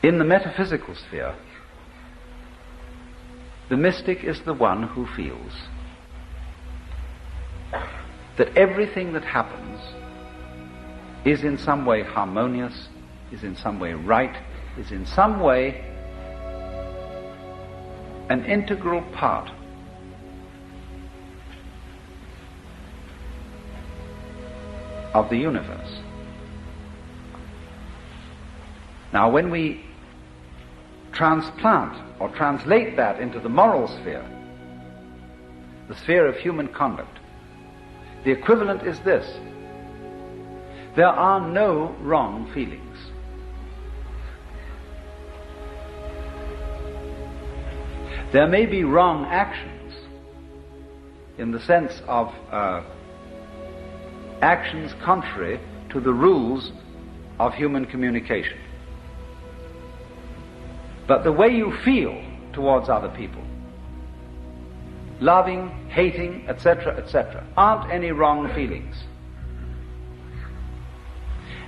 In the metaphysical sphere, the mystic is the one who feels that everything that happens is in some way harmonious, is in some way right, is in some way an integral part of the universe. Now, when we transplant or translate that into the moral sphere, the sphere of human conduct, the equivalent is this: there are no wrong feelings. There may be wrong actions in the sense of actions contrary to the rules of human communication. But the way you feel towards other people, loving, hating, etc., etc., aren't any wrong feelings.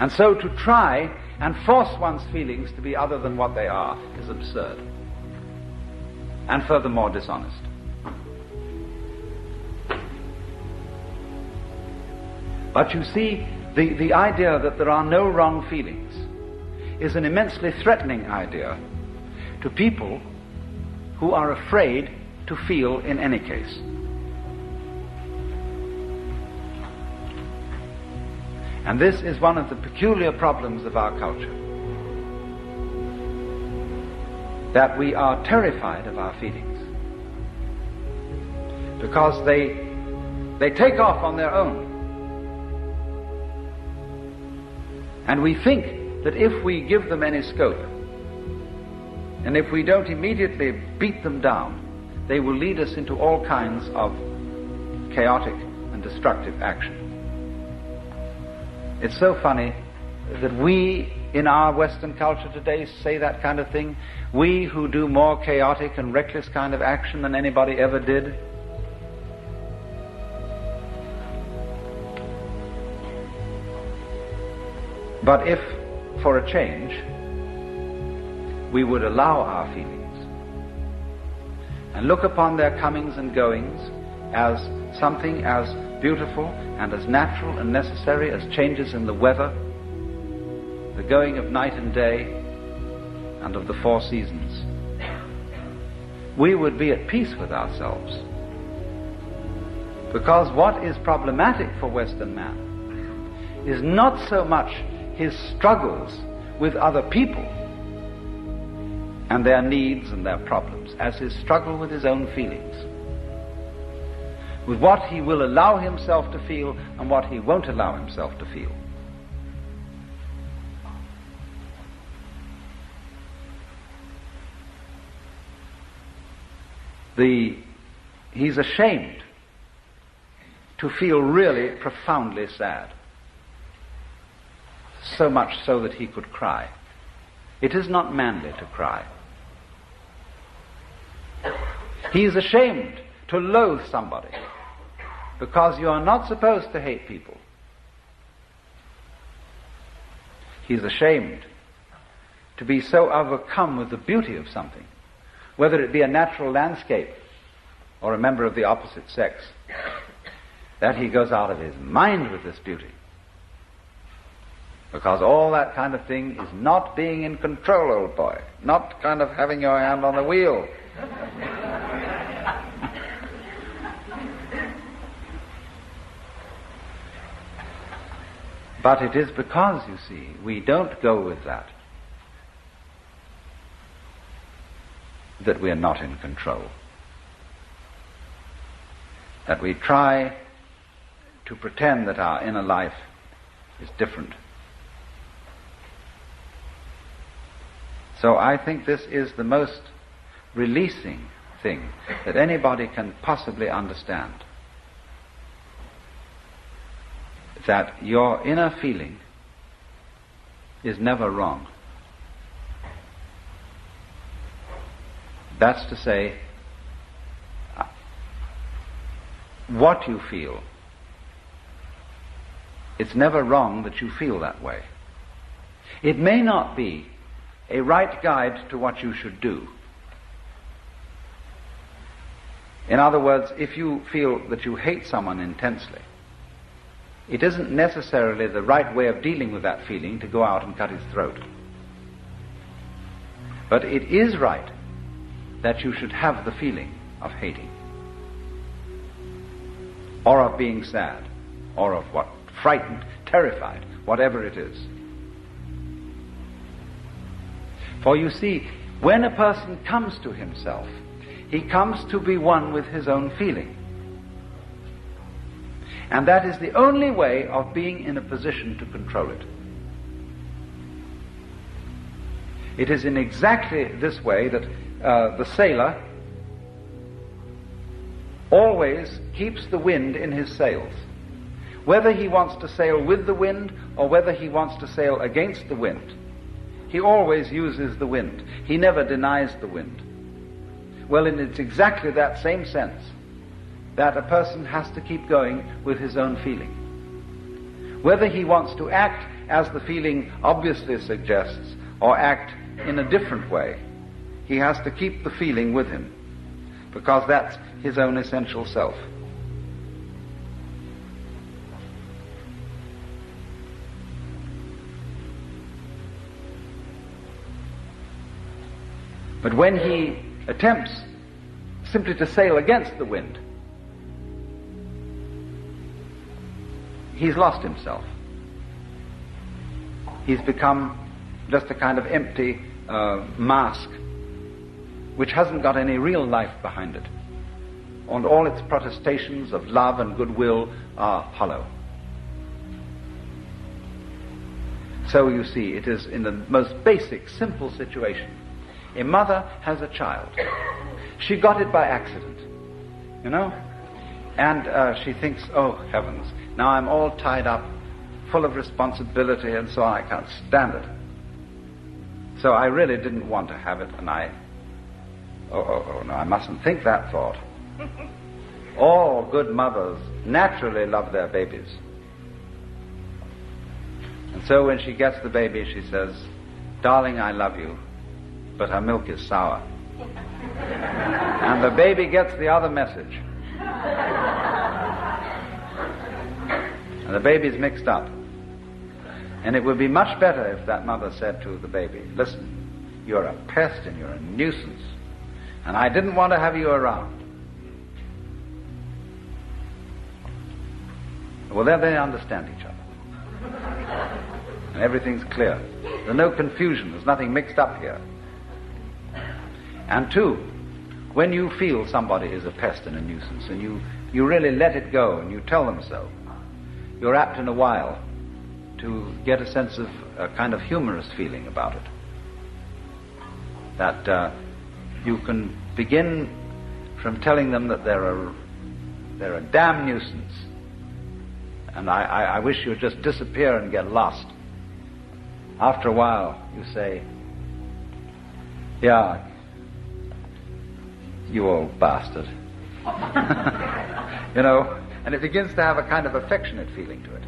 And so to try and force one's feelings to be other than what they are is absurd, and furthermore dishonest. But you see, the idea that there are no wrong feelings is an immensely threatening idea to people who are afraid to feel in any case. And this is one of the peculiar problems of our culture, that we are terrified of our feelings because they take off on their own. And we think that if we give them any scope, and if we don't immediately beat them down, they will lead us into all kinds of chaotic and destructive action. It's so funny that we, in our Western culture today, say that kind of thing. We who do more chaotic and reckless kind of action than anybody ever did. But if, for a change, we would allow our feelings and look upon their comings and goings as something as beautiful and as natural and necessary as changes in the weather, the going of night and day, and of the four seasons, we would be at peace with ourselves. Because what is problematic for Western man is not so much his struggles with other people and their needs and their problems as his struggle with his own feelings, with what he will allow himself to feel and what he won't allow himself to feel. He's ashamed to feel really profoundly sad, so much so that he could cry. It is not manly to cry. He is ashamed to loathe somebody, because you are not supposed to hate people. He is ashamed to be so overcome with the beauty of something, whether it be a natural landscape or a member of the opposite sex, that he goes out of his mind with this beauty. Because all that kind of thing is not being in control, old boy. Not kind of having your hand on the wheel. But it is because, you see, we don't go with that we are not in control. That we try to pretend that our inner life is different. So I think this is the most releasing thing that anybody can possibly understand. That your inner feeling is never wrong. That's to say, what you feel, it's never wrong that you feel that way. It may not be a right guide to what you should do. In other words, if you feel that you hate someone intensely, it isn't necessarily the right way of dealing with that feeling to go out and cut his throat. But it is right that you should have the feeling of hating, or of being sad, or of what? Frightened, terrified, whatever it is. For you see, when a person comes to himself, he comes to be one with his own feeling. And that is the only way of being in a position to control it. It is in exactly this way that the sailor always keeps the wind in his sails. Whether he wants to sail with the wind or whether he wants to sail against the wind, he always uses the wind. He never denies the wind. Well, and it's exactly that same sense that a person has to keep going with his own feeling. Whether he wants to act as the feeling obviously suggests or act in a different way, he has to keep the feeling with him, because that's his own essential self. But when he attempts simply to sail against the wind, he's lost himself. He's become just a kind of empty mask which hasn't got any real life behind it. And all its protestations of love and goodwill are hollow. So you see, it is in the most basic, simple situation. A mother has a child. She got it by accident, you know? And she thinks, oh heavens, now I'm all tied up, full of responsibility and so on, I can't stand it. So I really didn't want to have it, and oh no, I mustn't think that thought. All good mothers naturally love their babies. And so when she gets the baby, she says, darling, I love you, but her milk is sour. And the baby gets the other message. And the baby's mixed up. And it would be much better if that mother said to the baby, listen, you're a pest and you're a nuisance, and I didn't want to have you around. Well, then they understand each other. And everything's clear. There's no confusion. There's nothing mixed up here. And two, when you feel somebody is a pest and a nuisance, and you really let it go and you tell them so, you're apt in a while to get a sense of a kind of humorous feeling about it. That you can begin from telling them that they're a damn nuisance, and I wish you'd just disappear and get lost. After a while, you say, yeah, you old bastard. You know, and it begins to have a kind of affectionate feeling to it.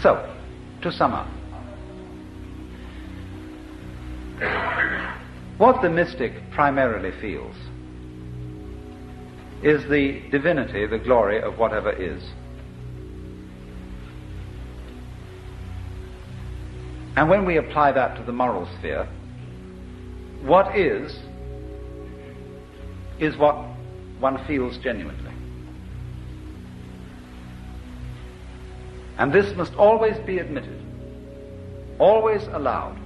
So, to sum up, what the mystic primarily feels is the divinity, the glory of whatever is. And when we apply that to the moral sphere, what is what one feels genuinely. And this must always be admitted, always allowed.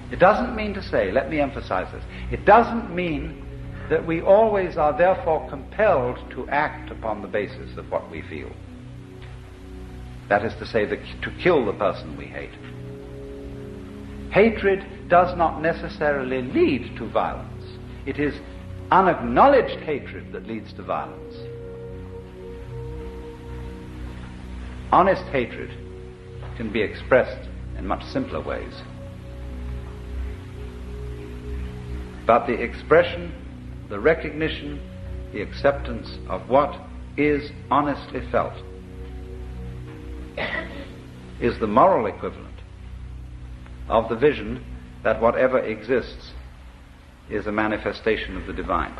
It doesn't mean to say, let me emphasize this, it doesn't mean that we always are therefore compelled to act upon the basis of what we feel. That is to say, to kill the person we hate. Hatred does not necessarily lead to violence. It is unacknowledged hatred that leads to violence. Honest hatred can be expressed in much simpler ways. But the expression, the recognition, the acceptance of what is honestly felt, is the moral equivalent of the vision that whatever exists is a manifestation of the divine.